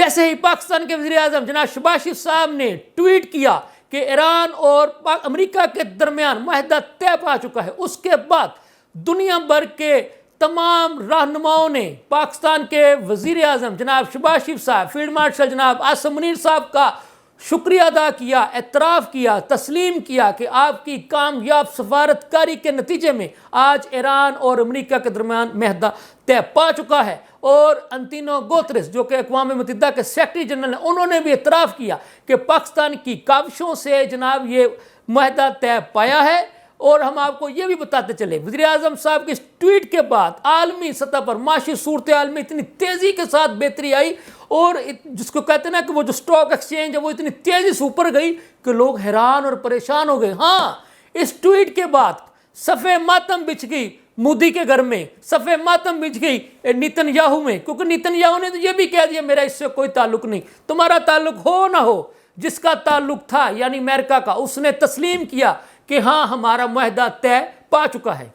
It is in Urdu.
جیسے ہی پاکستان کے وزیر اعظم جناب شہباز شریف صاحب نے ٹویٹ کیا کہ ایران اور امریکہ کے درمیان معاہدہ طے پا چکا ہے، اس کے بعد دنیا بھر کے تمام رہنماؤں نے پاکستان کے وزیر اعظم جناب شہباز شریف صاحب، فیلڈ مارشل جناب عاصم منیر صاحب کا شکریہ ادا کیا، اعتراف کیا، تسلیم کیا کہ آپ کی کامیاب سفارت کاری کے نتیجے میں آج ایران اور امریکہ کے درمیان معاہدہ طے پا چکا ہے۔ اور انتونیو گوتریس جو کہ اقوام متحدہ کے سیکرٹری جنرل ہیں، انہوں نے بھی اعتراف کیا کہ پاکستان کی کاوشوں سے جناب یہ معاہدہ طے پایا ہے۔ اور ہم آپ کو یہ بھی بتاتے چلے، وزیر اعظم صاحب کے اس ٹویٹ کے بعد عالمی سطح پر معاشی صورتحال میں اتنی تیزی کے ساتھ بہتری آئی، اور جس کو کہتے ہیں نا کہ وہ جو سٹاک ایکسچینج ہے وہ اتنی تیزی سے اوپر گئی کہ لوگ حیران اور پریشان ہو گئے۔ ہاں، اس ٹویٹ کے بعد صفحہ ماتم بچھ گئی مودی کے گھر میں، صفحہ ماتم بچھ گئی نیتن یاہو میں، کیونکہ نیتن یاہو نے تو یہ بھی کہہ دیا میرا اس سے کوئی تعلق نہیں، تمہارا تعلق ہو نہ ہو، جس کا تعلق تھا یعنی امریکہ کا، اس نے تسلیم کیا کہ ہاں ہمارا معاہدہ طے پا چکا ہے۔